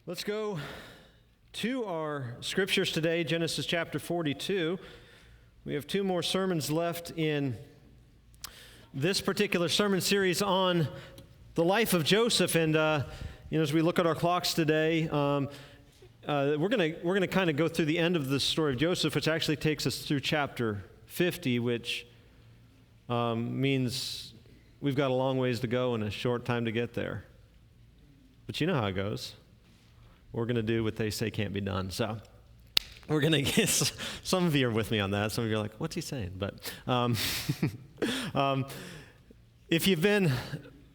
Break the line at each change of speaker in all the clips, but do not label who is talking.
Let's go to our scriptures today, Genesis chapter 42. We have two more sermons left in this particular sermon series on the life of Joseph. And as we look at our clocks today, we're gonna kind of go through the end of the story of Joseph, which actually takes us through chapter 50, which means we've got a long ways to go and a short time to get there. But you know how it goes. We're going to do what they say can't be done. So we're going to get, some of you are with me on that. Some of you are like, what's he saying? But if you've been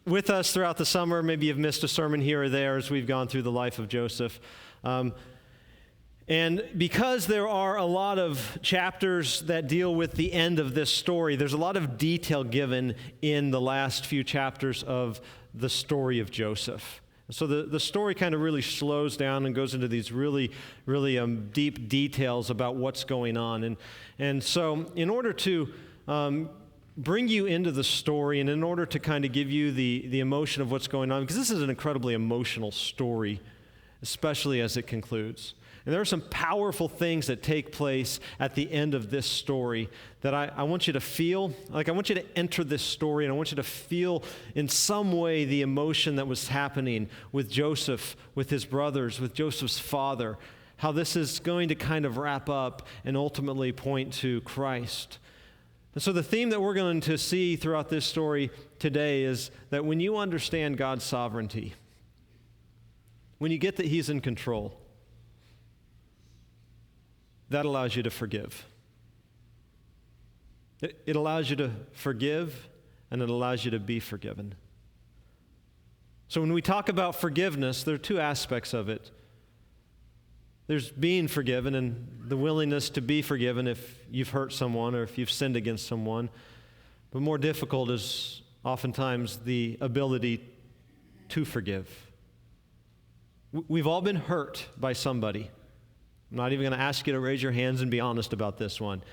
with us throughout the summer, maybe you've missed a sermon here or there as we've gone through the life of Joseph. And because there are a lot of chapters that deal with the end of this story, there's a lot of detail given in the last few chapters of the story of Joseph. So the story kind of really slows down and goes into these really deep details about what's going on. And so in order to bring you into the story and in order to kind of give you the emotion of what's going on, because this is an incredibly emotional story, especially as it concludes. And there are some powerful things that take place at the end of this story that I want you to feel. Like, I want you to enter this story, and I want you to feel in some way the emotion that was happening with Joseph, with his brothers, with Joseph's father, how this is going to kind of wrap up and ultimately point to Christ. And so the theme that we're going to see throughout this story today is that when you understand God's sovereignty, when you get that He's in control, that allows you to forgive. It allows you to forgive, and it allows you to be forgiven. So when we talk about forgiveness, there are two aspects of it. There's being forgiven and the willingness to be forgiven if you've hurt someone or if you've sinned against someone. But more difficult is oftentimes the ability to forgive. We've all been hurt by somebody. I'm not even going to ask you to raise your hands and be honest about this one.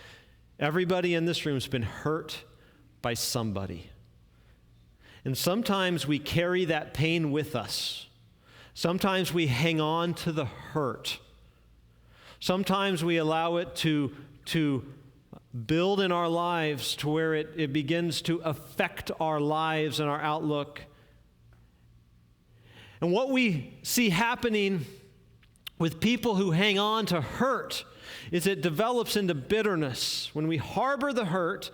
Everybody in this room has been hurt by somebody. And sometimes we carry that pain with us. Sometimes we hang on to the hurt. Sometimes we allow it to build in our lives to where it begins to affect our lives and our outlook. And what we see happening with people who hang on to hurt is it develops into bitterness. When we harbor the hurt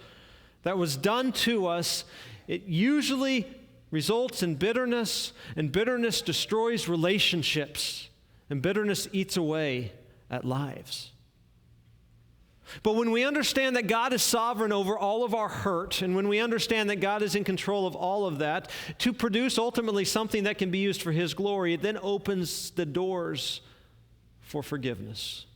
that was done to us, it usually results in bitterness, and bitterness destroys relationships, and bitterness eats away at lives. But when we understand that God is sovereign over all of our hurt, and when we understand that God is in control of all of that, to produce ultimately something that can be used for His glory, it then opens the doors for forgiveness.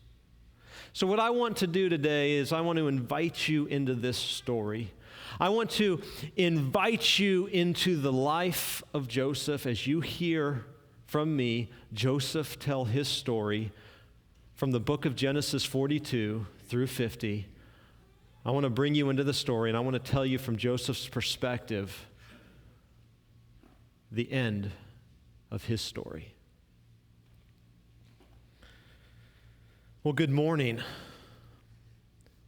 So what I want to do today is I want to invite you into this story. I want to invite you into the life of Joseph as you hear from me Joseph tell his story from the book of Genesis 42 through 50. I want to bring you into the story, and I want to tell you from Joseph's perspective the end of his story. Well, good morning.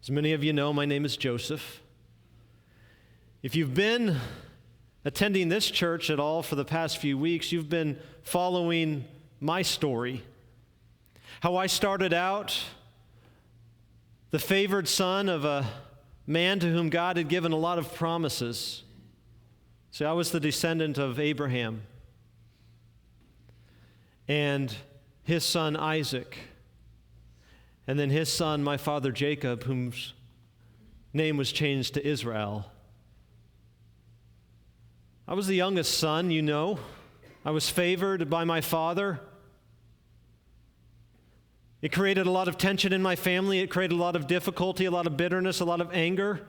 As many of you know, my name is Joseph. If you've been attending this church at all for the past few weeks, you've been following my story. How I started out the favored son of a man to whom God had given a lot of promises. See, I was the descendant of Abraham and his son Isaac. And then his son, my father Jacob, whose name was changed to Israel. I was the youngest son, you know. I was favored by my father. It created a lot of tension in my family. It created a lot of difficulty, a lot of bitterness, a lot of anger.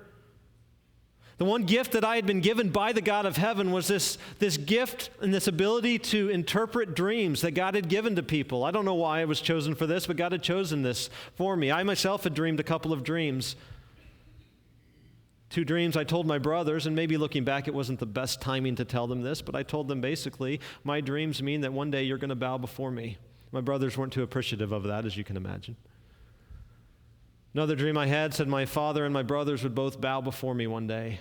The one gift that I had been given by the God of heaven was this gift and this ability to interpret dreams that God had given to people. I don't know why I was chosen for this, but God had chosen this for me. I myself had dreamed a couple of dreams. 2 dreams I told my brothers, and maybe looking back, it wasn't the best timing to tell them this, but I told them basically, my dreams mean that one day you're going to bow before me. My brothers weren't too appreciative of that, as you can imagine. Another dream I had said my father and my brothers would both bow before me one day.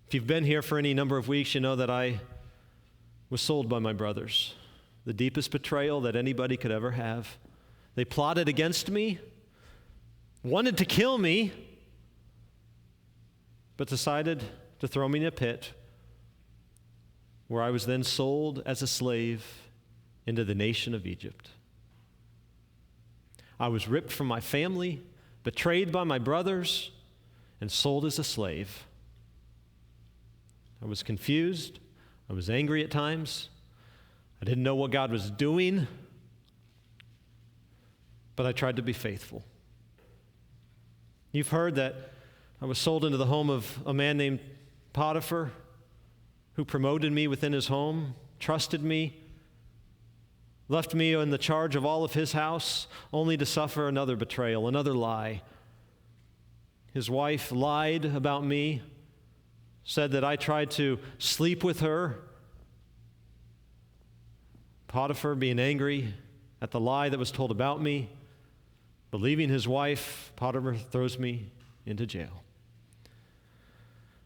If you've been here for any number of weeks, you know that I was sold by my brothers. The deepest betrayal that anybody could ever have. They plotted against me, wanted to kill me, but decided to throw me in a pit where I was then sold as a slave into the nation of Egypt. I was ripped from my family, betrayed by my brothers, and sold as a slave. I was confused. I was angry at times. I didn't know what God was doing, but I tried to be faithful. You've heard that I was sold into the home of a man named Potiphar, who promoted me within his home, trusted me, left me in the charge of all of his house, only to suffer another betrayal, another lie. His wife lied about me, said that I tried to sleep with her. Potiphar, being angry at the lie that was told about me, believing his wife, Potiphar throws me into jail.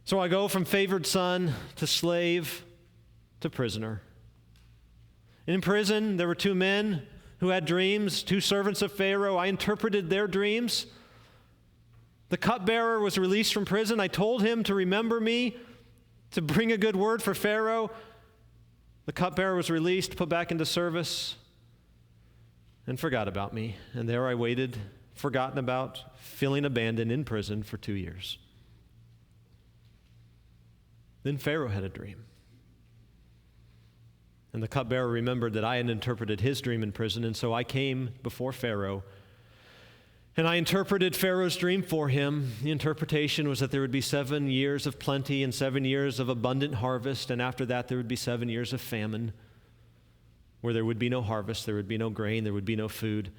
So I go from favored son to slave to prisoner. In prison, there were two men who had dreams, two servants of Pharaoh. I interpreted their dreams. The cupbearer was released from prison. I told him to remember me, to bring a good word for Pharaoh. The cupbearer was released, put back into service, and forgot about me. And there I waited, forgotten about, feeling abandoned in prison for 2 years. Then Pharaoh had a dream. And the cupbearer remembered that I had interpreted his dream in prison, and so I came before Pharaoh, and I interpreted Pharaoh's dream for him. The interpretation was that there would be 7 years of plenty and 7 years of abundant harvest, and after that there would be 7 years of famine, where there would be no harvest, there would be no grain, there would be no food.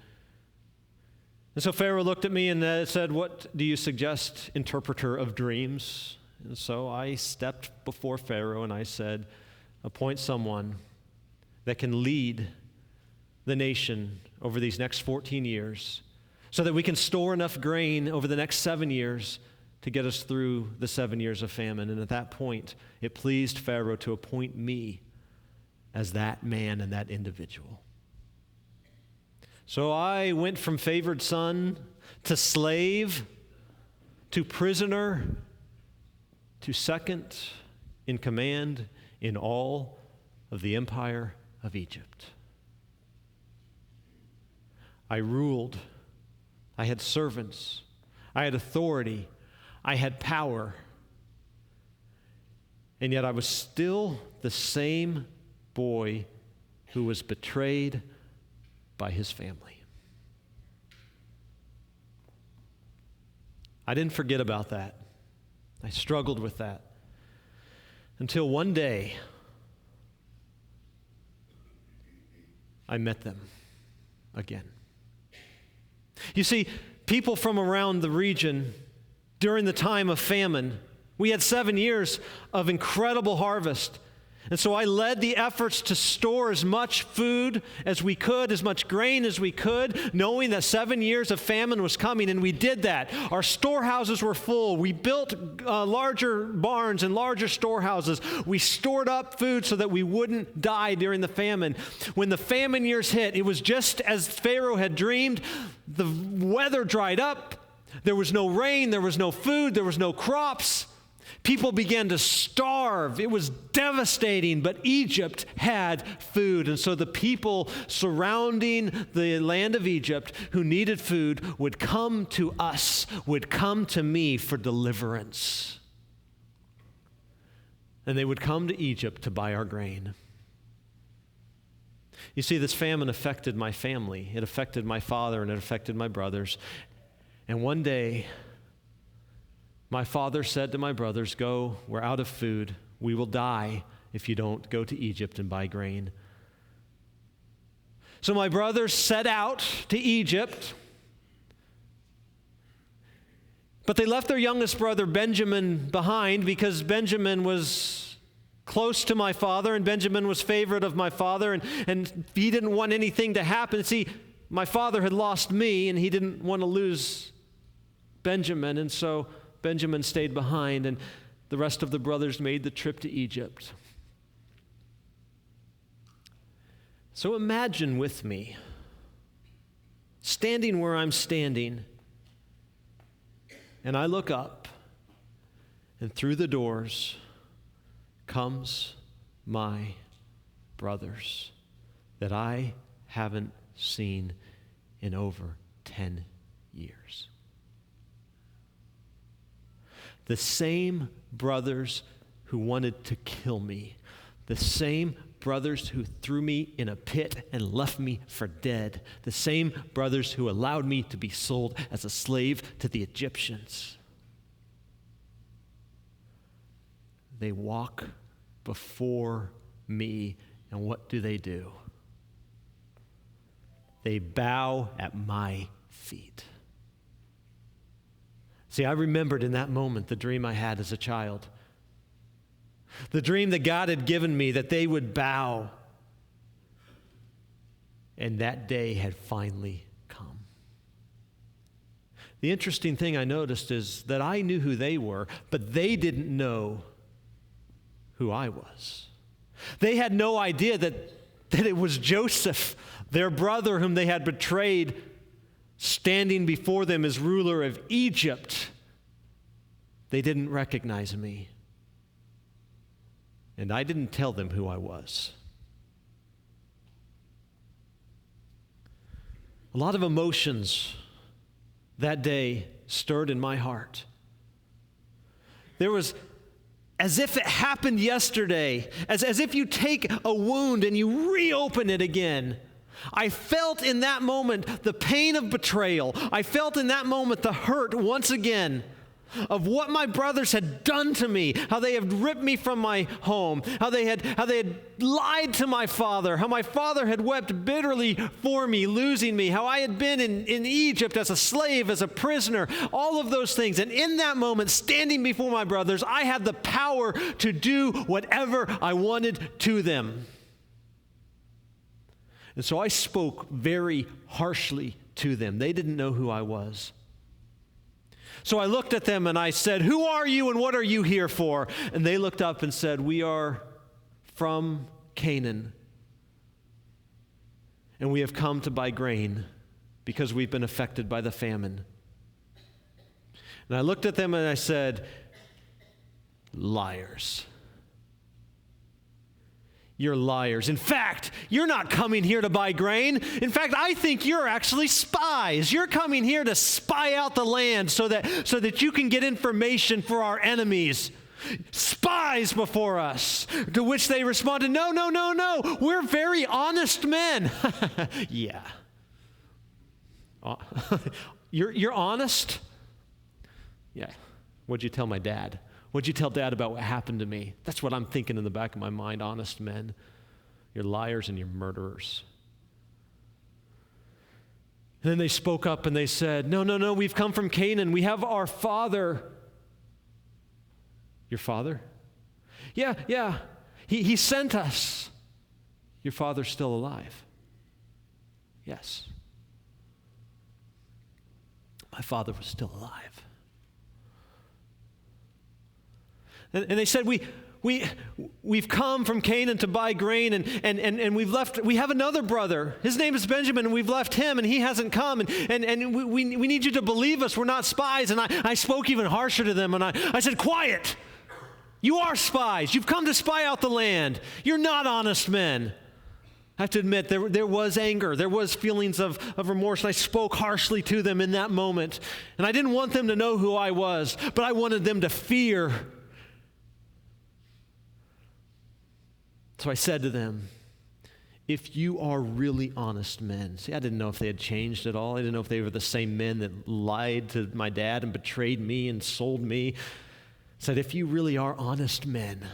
And so Pharaoh looked at me and said, "What do you suggest, interpreter of dreams?" And so I stepped before Pharaoh and I said, "Appoint someone that can lead the nation over these next 14 years so that we can store enough grain over the next 7 years to get us through the 7 years of famine." And at that point, it pleased Pharaoh to appoint me as that man and that individual. So I went from favored son to slave to prisoner to second in command in all of the empire of Egypt. I ruled. I had servants. I had authority. I had power. And yet I was still the same boy who was betrayed by his family. I didn't forget about that. I struggled with that until one day I met them again. You see, people from around the region during the time of famine, we had 7 years of incredible harvest. And so I led the efforts to store as much food as we could, as much grain as we could, knowing that 7 years of famine was coming, and we did that. Our storehouses were full. We built larger barns and larger storehouses. We stored up food so that we wouldn't die during the famine. When the famine years hit, it was just as Pharaoh had dreamed. The weather dried up. There was no rain. There was no food. There was no crops. People began to starve. It was devastating, but Egypt had food. And so the people surrounding the land of Egypt who needed food would come to us, would come to me for deliverance. And they would come to Egypt to buy our grain. You see, this famine affected my family. It affected my father and it affected my brothers. And one day, my father said to my brothers, "Go, we're out of food. We will die if you don't go to Egypt and buy grain." So my brothers set out to Egypt, but they left their youngest brother Benjamin behind because Benjamin was close to my father, and Benjamin was favorite of my father, and he didn't want anything to happen. See, my father had lost me, and he didn't want to lose Benjamin, and so Benjamin stayed behind, and the rest of the brothers made the trip to Egypt. So imagine with me, standing where I'm standing, and I look up, and through the doors comes my brothers that I haven't seen in over 10 years. The same brothers who wanted to kill me, the same brothers who threw me in a pit and left me for dead, the same brothers who allowed me to be sold as a slave to the Egyptians. They walk before me, and what do? They bow at my feet. See, I remembered in that moment the dream I had as a child. The dream that God had given me, that they would bow. And that day had finally come. The interesting thing I noticed is that I knew who they were, but they didn't know who I was. They had no idea that it was Joseph, their brother whom they had betrayed, standing before them as ruler of Egypt. They didn't recognize me. And I didn't tell them who I was. A lot of emotions that day stirred in my heart. There was, as if it happened yesterday, as if you take a wound and you reopen it again. I felt in that moment the pain of betrayal. I felt in that moment the hurt once again of what my brothers had done to me, how they had ripped me from my home, how they had lied to my father, how my father had wept bitterly for me, losing me, how I had been in Egypt as a slave, as a prisoner, all of those things. And in that moment, standing before my brothers, I had the power to do whatever I wanted to them. And so I spoke very harshly to them. They didn't know who I was. So I looked at them and I said, "Who are you and what are you here for?" And they looked up and said, "We are from Canaan, and we have come to buy grain because we've been affected by the famine." And I looked at them and I said, "Liars. You're liars. In fact, you're not coming here to buy grain. In fact, I think you're actually spies. You're coming here to spy out the land so that you can get information for our enemies. Spies before us." To which they responded, "No. We're very honest men." Yeah. You're honest? Yeah. What'd you tell my dad? What'd you tell Dad about what happened to me? That's what I'm thinking in the back of my mind, honest men. You're liars and you're murderers. And then they spoke up and they said, No, we've come from Canaan. We have our father. Your father? Yeah. He sent us. Your father's still alive. Yes. My father was still alive. And they said, we've come from Canaan to buy grain, and we have another brother. His name is Benjamin, and we've left him, and he hasn't come. And we need you to believe us. We're not spies. And I spoke even harsher to them, and I said, "Quiet. You are spies. You've come to spy out the land. You're not honest men." I have to admit, there was anger. There was feelings of remorse, and I spoke harshly to them in that moment. And I didn't want them to know who I was, but I wanted them to fear. So I said to them, "If you are really honest men," see, I didn't know if they had changed at all. I didn't know if they were the same men that lied to my dad and betrayed me and sold me. I said, "If you really are honest men,"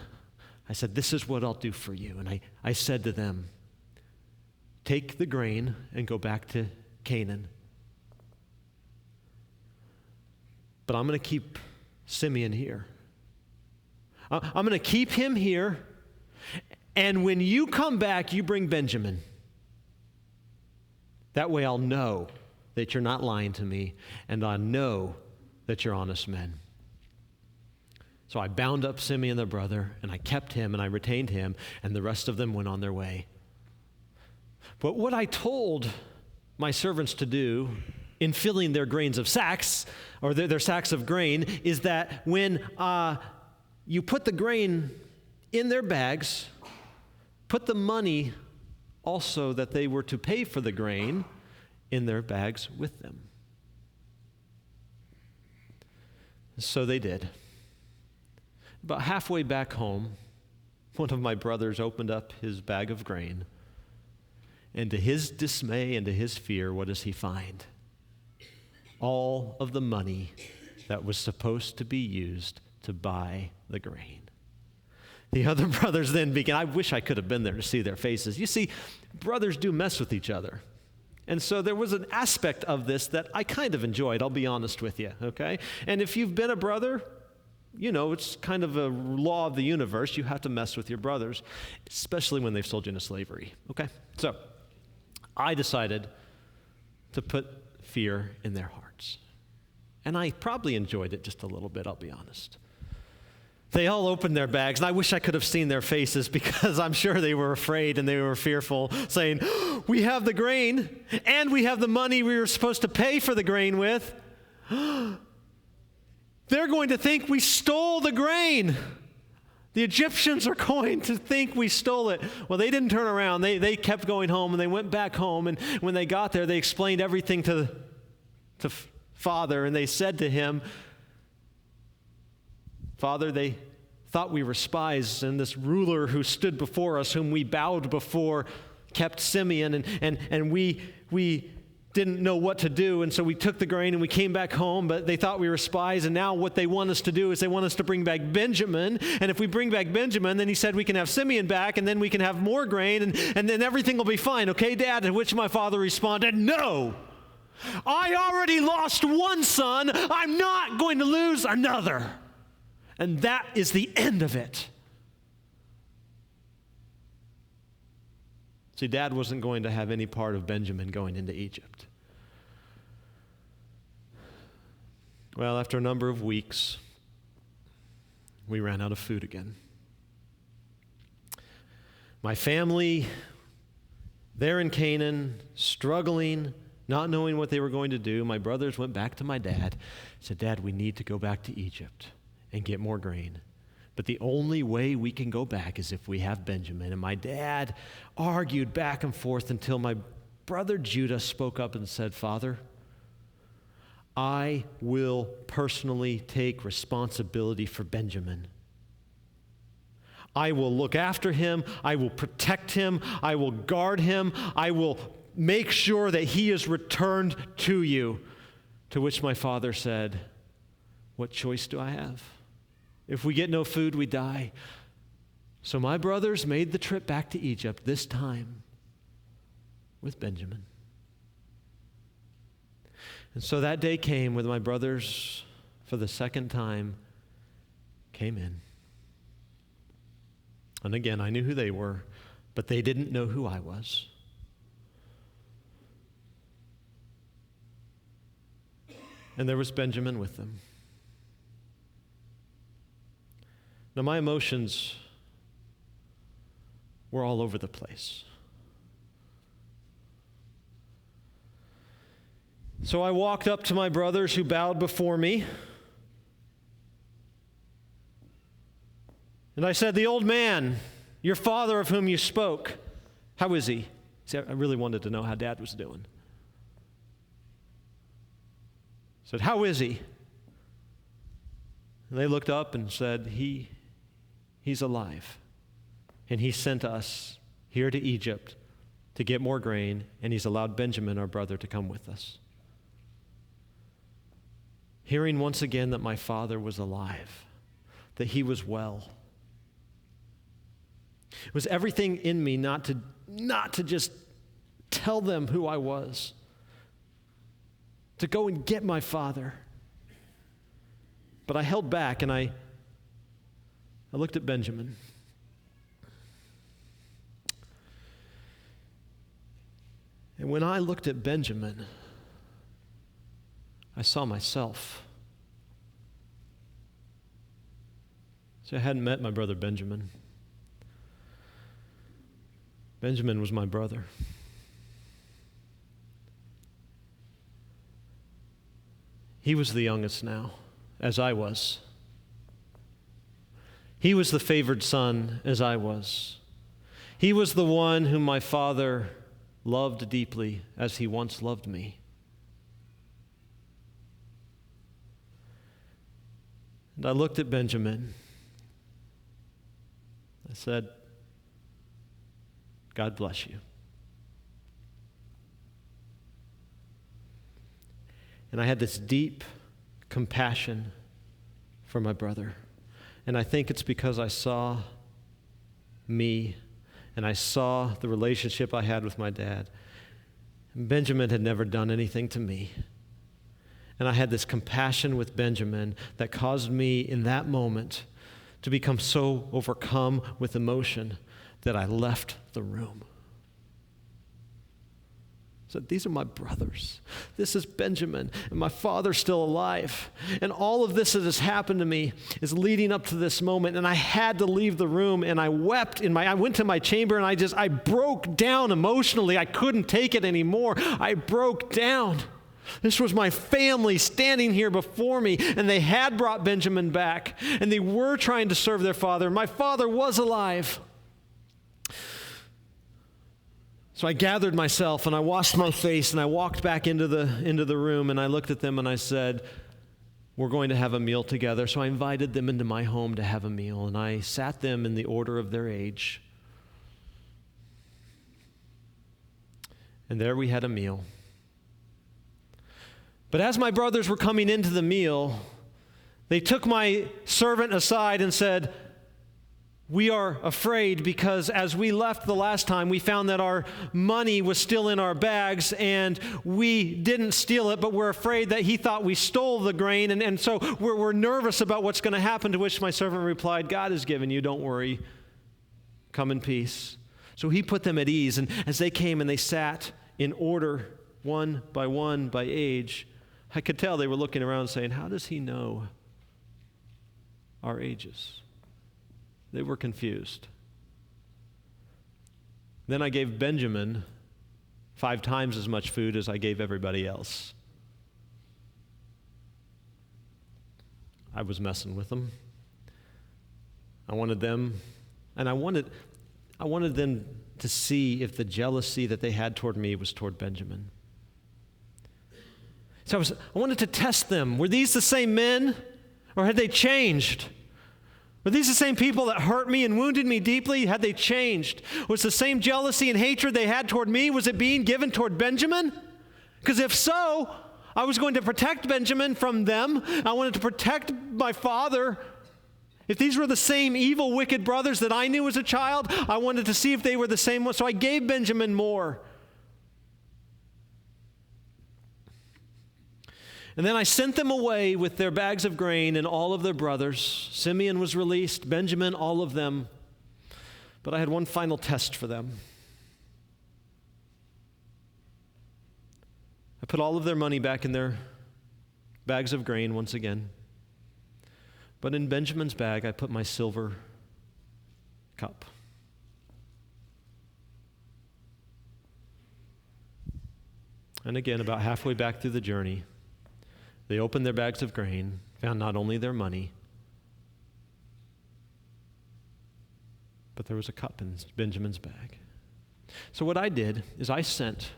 I said, "this is what I'll do for you." And I said to them, "Take the grain and go back to Canaan. But I'm going to keep Simeon here. I'm going to keep him here And when you come back, you bring Benjamin. That way I'll know that you're not lying to me, and I know that you're honest men. So I bound up Simeon their brother, and I kept him, and I retained him, and the rest of them went on their way. But what I told my servants to do in filling their grains of sacks, or their sacks of grain, is that when you put the grain in their bags, put the money also that they were to pay for the grain in their bags with them. So they did. About halfway back home, one of my brothers opened up his bag of grain, and to his dismay and to his fear, what does he find? All of the money that was supposed to be used to buy the grain. The other brothers then began. I wish I could have been there to see their faces. You see, brothers do mess with each other. And so there was an aspect of this that I kind of enjoyed, I'll be honest with you, okay? And if you've been a brother, you know it's kind of a law of the universe. You have to mess with your brothers, especially when they've sold you into slavery, okay? So I decided to put fear in their hearts. And I probably enjoyed it just a little bit, I'll be honest. They all opened their bags, and I wish I could have seen their faces because I'm sure they were afraid and they were fearful, saying, we have the grain, and we have the money we were supposed to pay for the grain with. They're going to think we stole the grain. The Egyptians are going to think we stole it. Well, they didn't turn around. They kept going home, and they went back home, and when they got there, they explained everything to Father, and they said to him, Father, they thought we were spies, and this ruler who stood before us, whom we bowed before, kept Simeon, and we didn't know what to do, and so we took the grain and we came back home, but they thought we were spies, and now what they want us to do is they want us to bring back Benjamin, and if we bring back Benjamin, then he said we can have Simeon back, and then we can have more grain, and then everything will be fine, okay, Dad? To which my father responded, no! I already lost one son, I'm not going to lose another. And that is the end of it. See, Dad wasn't going to have any part of Benjamin going into Egypt. Well, after a number of weeks, we ran out of food again. My family, there in Canaan, struggling, not knowing what they were going to do, my brothers went back to my dad, said, Dad, we need to go back to Egypt and get more grain. But the only way we can go back is if we have Benjamin. And my dad argued back and forth until my brother Judah spoke up and said, Father, I will personally take responsibility for Benjamin. I will look after him. I will protect him. I will guard him. I will make sure that he is returned to you. To which my father said, what choice do I have? If we get no food, we die. So my brothers made the trip back to Egypt, this time with Benjamin. And so that day came when my brothers, for the second time, came in. And again, I knew who they were, but they didn't know who I was. And there was Benjamin with them. Now, my emotions were all over the place. So I walked up to my brothers who bowed before me, and I said, the old man, your father of whom you spoke, how is he? See, I really wanted to know how Dad was doing. I said, how is he? And they looked up and said, He's alive. And he sent us here to Egypt to get more grain, and he's allowed Benjamin, our brother, to come with us. Hearing once again that my father was alive, that he was well. It was everything in me not to just tell them who I was, to go and get my father. But I held back, and I looked at Benjamin. And when I looked at Benjamin, I saw myself. See, I hadn't met my brother Benjamin. Benjamin was my brother. He was the youngest now, as I was. He was the favored son, as I was. He was the one whom my father loved deeply, as he once loved me. And I looked at Benjamin. I said, God bless you. And I had this deep compassion for my brother. And I think it's because I saw me and I saw the relationship I had with my dad. Benjamin had never done anything to me. And I had this compassion with Benjamin that caused me in that moment to become so overcome with emotion that I left the room. So these are my brothers. This is Benjamin, and my father's still alive. And all of this that has happened to me is leading up to this moment, and I had to leave the room, and I wept. I went to my chamber, and I broke down emotionally. I couldn't take it anymore. I broke down. This was my family standing here before me, and they had brought Benjamin back, and they were trying to serve their father. My father was alive. So I gathered myself and I washed my face and I walked back into the room and I looked at them and I said, we're going to have a meal together. So I invited them into my home to have a meal and I sat them in the order of their age. And there we had a meal. But as my brothers were coming into the meal, they took my servant aside and said, we are afraid because as we left the last time, we found that our money was still in our bags and we didn't steal it, but we're afraid that he thought we stole the grain. And so we're nervous about what's going to happen, to which my servant replied, God has given you, don't worry. Come in peace. So he put them at ease. And as they came and they sat in order, one by age, I could tell they were looking around saying, how does he know our ages? They were confused. Then I gave Benjamin 5 times as much food as I gave everybody else. I was messing with them. I wanted them, and I wanted them to see if the jealousy that they had toward me was toward Benjamin. So I wanted to test them. Were these the same men, or had they changed? Were these the same people that hurt me and wounded me deeply? Had they changed? Was the same jealousy and hatred they had toward me, was it being given toward Benjamin? Because if so, I was going to protect Benjamin from them. I wanted to protect my father. If these were the same evil, wicked brothers that I knew as a child, I wanted to see if they were the same ones. So I gave Benjamin more. And then I sent them away with their bags of grain and all of their brothers. Simeon was released, Benjamin, all of them. But I had one final test for them. I put all of their money back in their bags of grain once again. But in Benjamin's bag, I put my silver cup. And again, about halfway back through the journey, they opened their bags of grain, found not only their money, but there was a cup in Benjamin's bag. So what I did is I sent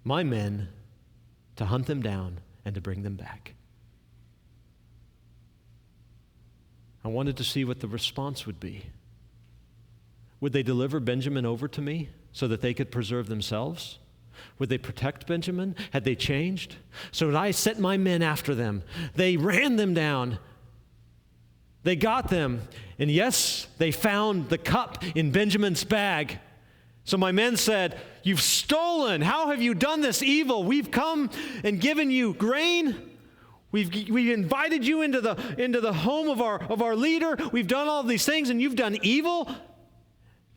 my men to hunt them down and to bring them back. I wanted to see what the response would be. Would they deliver Benjamin over to me so that they could preserve themselves? Would they protect Benjamin? Had they changed? So when I sent my men after them, they ran them down. They got them. And yes, they found the cup in Benjamin's bag. So my men said, "You've stolen. How have you done this evil? We've come and given you grain. We've invited you into the home of our leader. We've done all of these things, and you've done evil."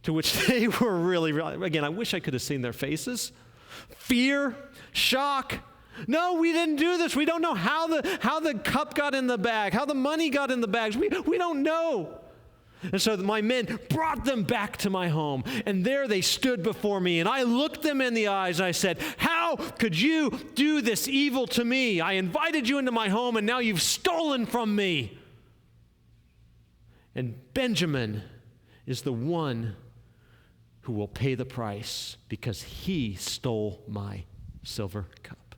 To which they were really, again, I wish I could have seen their faces. Fear, shock. No, we didn't do this. We don't know how the cup got in the bag, how the money got in the bags. We don't know. And so my men brought them back to my home, and there they stood before me, and I looked them in the eyes, and I said, how could you do this evil to me? I invited you into my home, and now you've stolen from me. And Benjamin is the one who will pay the price because he stole my silver cup.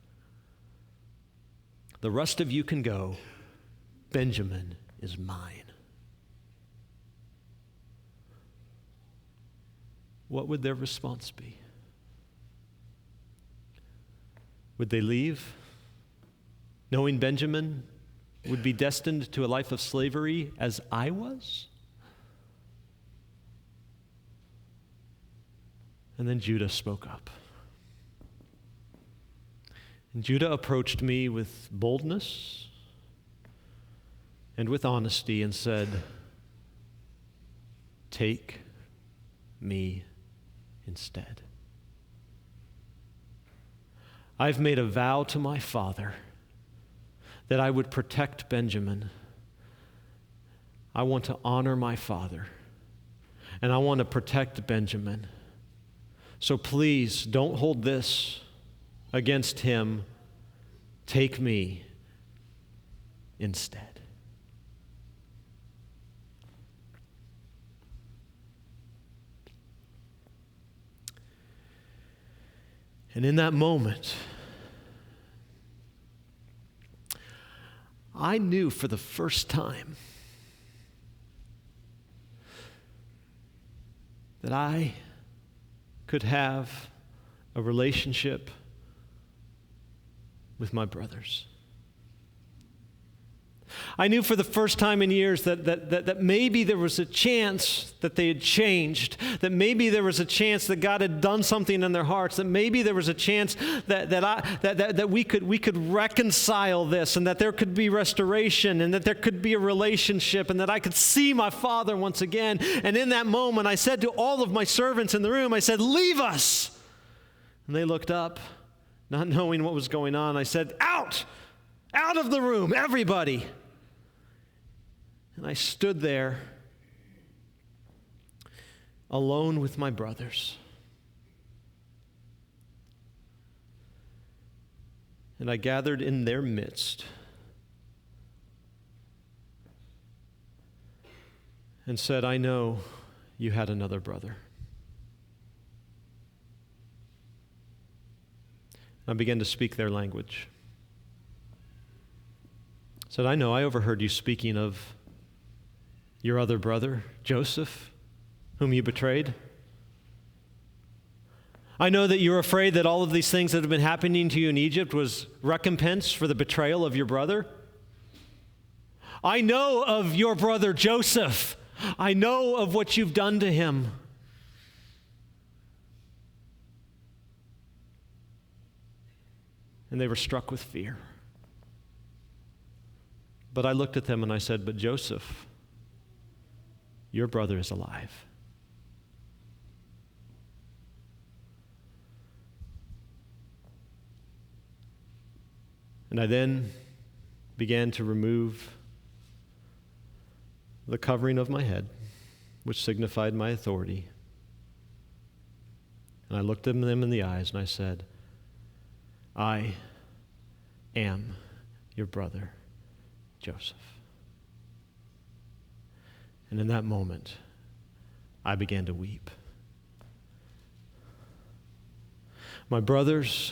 The rest of you can go. Benjamin is mine. What would their response be? Would they leave, knowing Benjamin would be destined to a life of slavery as I was? And then Judah spoke up. And Judah approached me with boldness and with honesty and said, take me instead. I've made a vow to my father that I would protect Benjamin. I want to honor my father, and I want to protect Benjamin. So please don't hold this against him. Take me instead. And in that moment, I knew for the first time that I could have a relationship with my brothers. I knew for the first time in years that maybe there was a chance that they had changed, that maybe there was a chance that God had done something in their hearts, that maybe there was a chance that we could reconcile this, and that there could be restoration, and that there could be a relationship, and that I could see my father once again. And in that moment, I said to all of my servants in the room, I said, leave us. And they looked up, not knowing what was going on. I said, out of the room, everybody. And I stood there alone with my brothers. And I gathered in their midst and said, I know you had another brother. I began to speak their language. I said, I know, I overheard you speaking of your other brother, Joseph, whom you betrayed. I know that you're afraid that all of these things that have been happening to you in Egypt was recompense for the betrayal of your brother. I know of your brother Joseph. I know of what you've done to him. And they were struck with fear. But I looked at them and I said, but Joseph, your brother is alive. And I then began to remove the covering of my head, which signified my authority. And I looked them in the eyes and I said, I am your brother, Joseph. And in that moment, I began to weep. My brothers,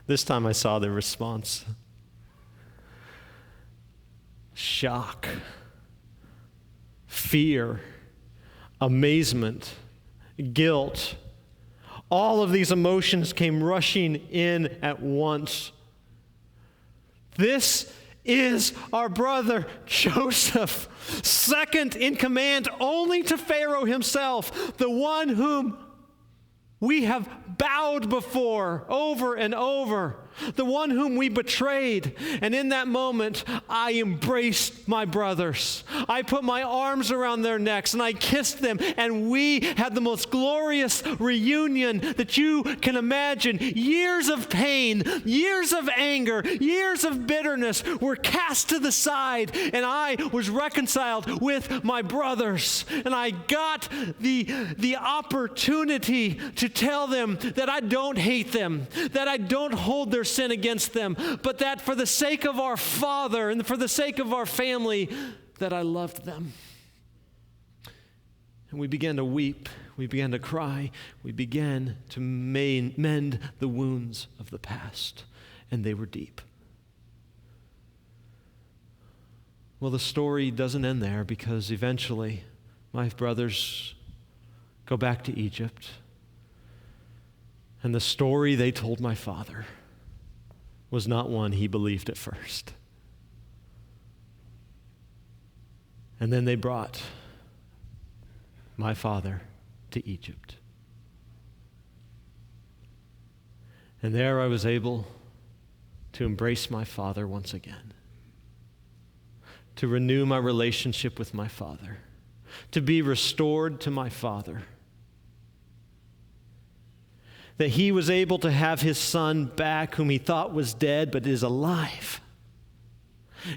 this time I saw their response. Shock, fear, amazement, guilt. All of these emotions came rushing in at once. This is our brother Joseph, second in command only to Pharaoh himself, the one whom we have bowed before over and over. the one whom we betrayed. And in that moment, I embraced my brothers. I put my arms around their necks and I kissed them, and we had the most glorious reunion that you can imagine. Years of pain, years of anger, years of bitterness were cast to the side, and I was reconciled with my brothers. And I got the opportunity to tell them that I don't hate them, that I don't hold their sin against them, but that for the sake of our Father and for the sake of our family, that I loved them. And we began to weep, we began to cry, we began to mend the wounds of the past, and they were deep. Well, the story doesn't end there, because eventually my brothers go back to Egypt, and the story they told my father was not one he believed at first. And then they brought my father to Egypt. And there I was able to embrace my father once again, to renew my relationship with my father, to be restored to my father, that he was able to have his son back, whom he thought was dead but is alive.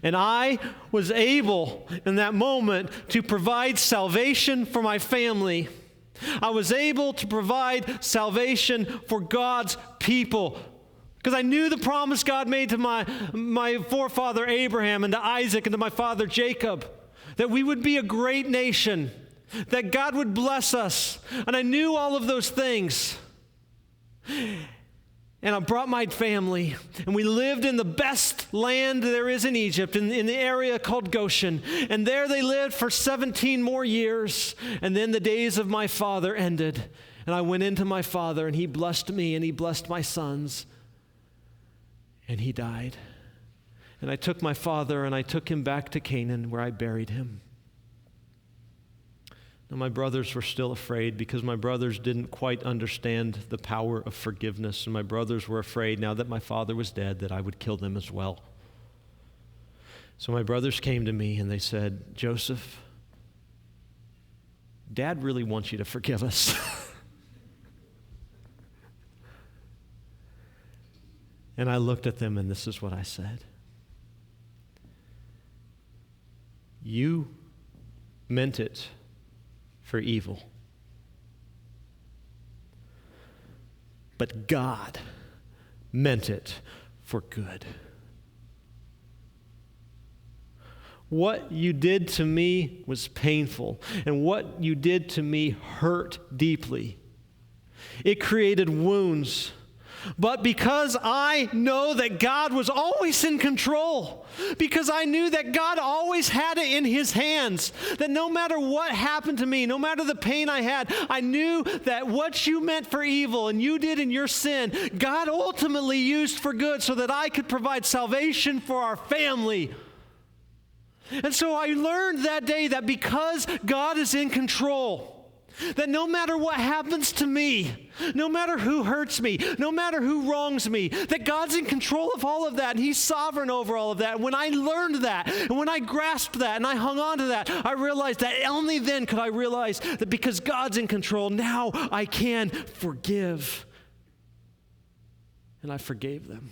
And I was able in that moment to provide salvation for my family. I was able to provide salvation for God's people, because I knew the promise God made to my forefather Abraham and to Isaac and to my father Jacob, that we would be a great nation, that God would bless us. And I knew all of those things. And I brought my family, and we lived in the best land there is in Egypt, in the area called Goshen. And there they lived for 17 more years. And then the days of my father ended. And I went into my father, and he blessed me, and he blessed my sons. And he died. And I took my father, and I took him back to Canaan, where I buried him. Now, my brothers were still afraid, because my brothers didn't quite understand the power of forgiveness. And my brothers were afraid, now that my father was dead, that I would kill them as well. So my brothers came to me and they said, "Joseph, Dad really wants you to forgive us." And I looked at them, and this is what I said. "You meant it for evil, but God meant it for good. What you did to me was painful, and what you did to me hurt deeply. It created wounds. But because I know that God was always in control, because I knew that God always had it in his hands, that no matter what happened to me, no matter the pain I had, I knew that what you meant for evil and you did in your sin, God ultimately used for good, so that I could provide salvation for our family." And so I learned that day that because God is in control, that no matter what happens to me, no matter who hurts me, no matter who wrongs me, that God's in control of all of that, and he's sovereign over all of that. And when I learned that, and when I grasped that, and I hung on to that, I realized that only then could I realize that because God's in control, now I can forgive. And I forgave them.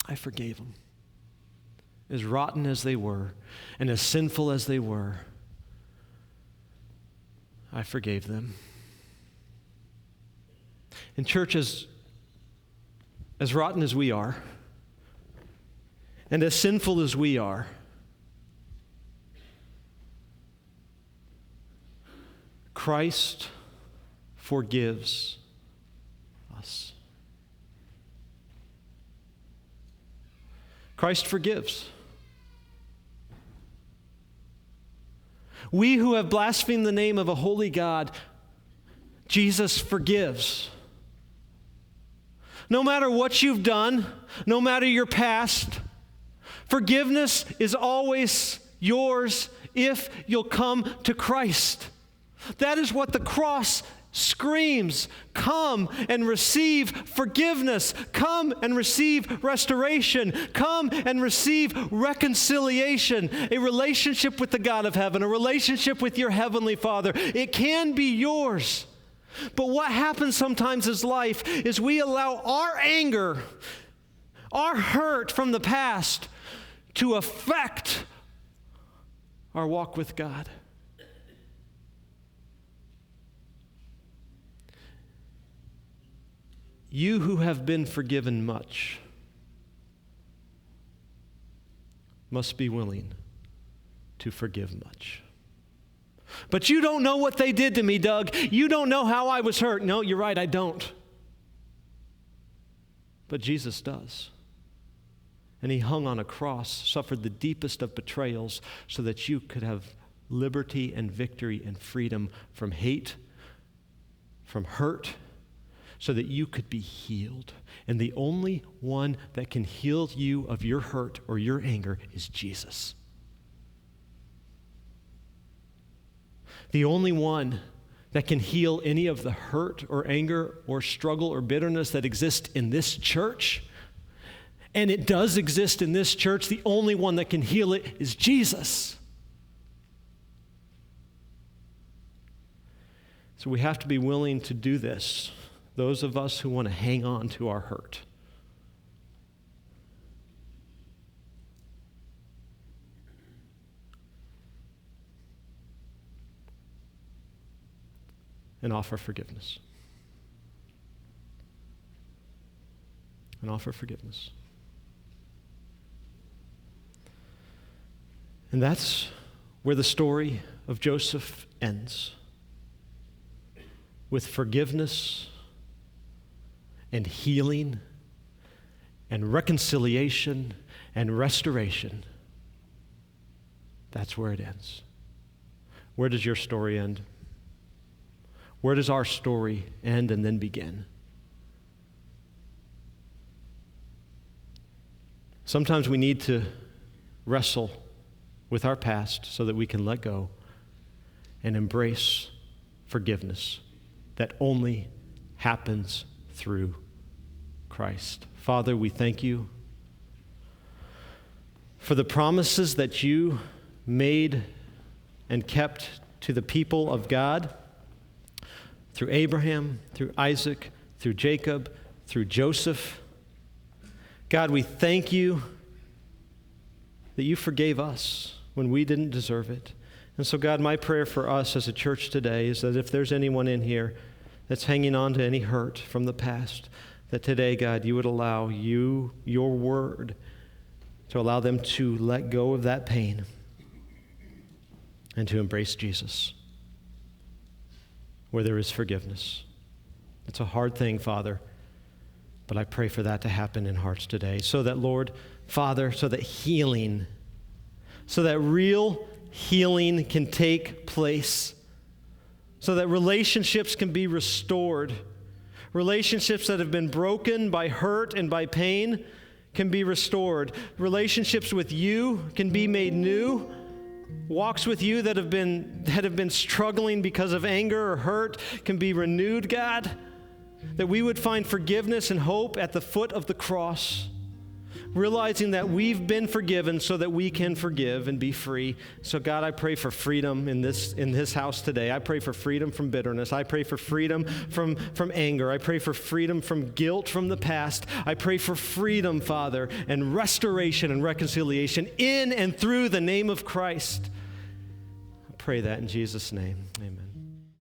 I forgave them. As rotten as they were, and as sinful as they were, I forgave them. And church, as rotten as we are, and as sinful as we are, Christ forgives us. Christ forgives. We who have blasphemed the name of a holy God, Jesus forgives. No matter what you've done, no matter your past, forgiveness is always yours if you'll come to Christ. That is what the cross screams, come and receive forgiveness. Come and receive restoration. Come and receive reconciliation. A relationship with the God of heaven, a relationship with your heavenly Father. It can be yours. But what happens sometimes in life is we allow our anger, our hurt from the past to affect our walk with God. You who have been forgiven much must be willing to forgive much. But you don't know what they did to me, Doug. You don't know how I was hurt. No, you're right, I don't. But Jesus does. And he hung on a cross, suffered the deepest of betrayals so that you could have liberty and victory and freedom from hate, from hurt, so that you could be healed. And the only one that can heal you of your hurt or your anger is Jesus. The only one that can heal any of the hurt or anger or struggle or bitterness that exists in this church, and it does exist in this church, the only one that can heal it is Jesus. So we have to be willing to do this. Those of us who want to hang on to our hurt. And offer forgiveness. And offer forgiveness. And that's where the story of Joseph ends. With forgiveness and healing and reconciliation and restoration. That's where it ends. Where does your story end? Where does our story end and then begin? Sometimes we need to wrestle with our past so that we can let go and embrace forgiveness that only happens through Christ. Father, we thank you for the promises that you made and kept to the people of God through Abraham, through Isaac, through Jacob, through Joseph. God, we thank you that you forgave us when we didn't deserve it. And so, God, my prayer for us as a church today is that if there's anyone in here that's hanging on to any hurt from the past, that today, God, you would allow your word, to allow them to let go of that pain and to embrace Jesus, where there is forgiveness. It's a hard thing, Father, but I pray for that to happen in hearts today, so that, Lord, Father, so that healing, so that real healing can take place, so that relationships can be restored. Relationships that have been broken by hurt and by pain can be restored. Relationships with you can be made new. Walks with you that have been struggling because of anger or hurt can be renewed, God. That we would find forgiveness and hope at the foot of the cross, realizing that we've been forgiven so that we can forgive and be free. So God, I pray for freedom in this house today. I pray for freedom from bitterness. I pray for freedom from anger. I pray for freedom from guilt from the past. I pray for freedom, Father, and restoration and reconciliation in and through the name of Christ. I pray that in Jesus' name. Amen.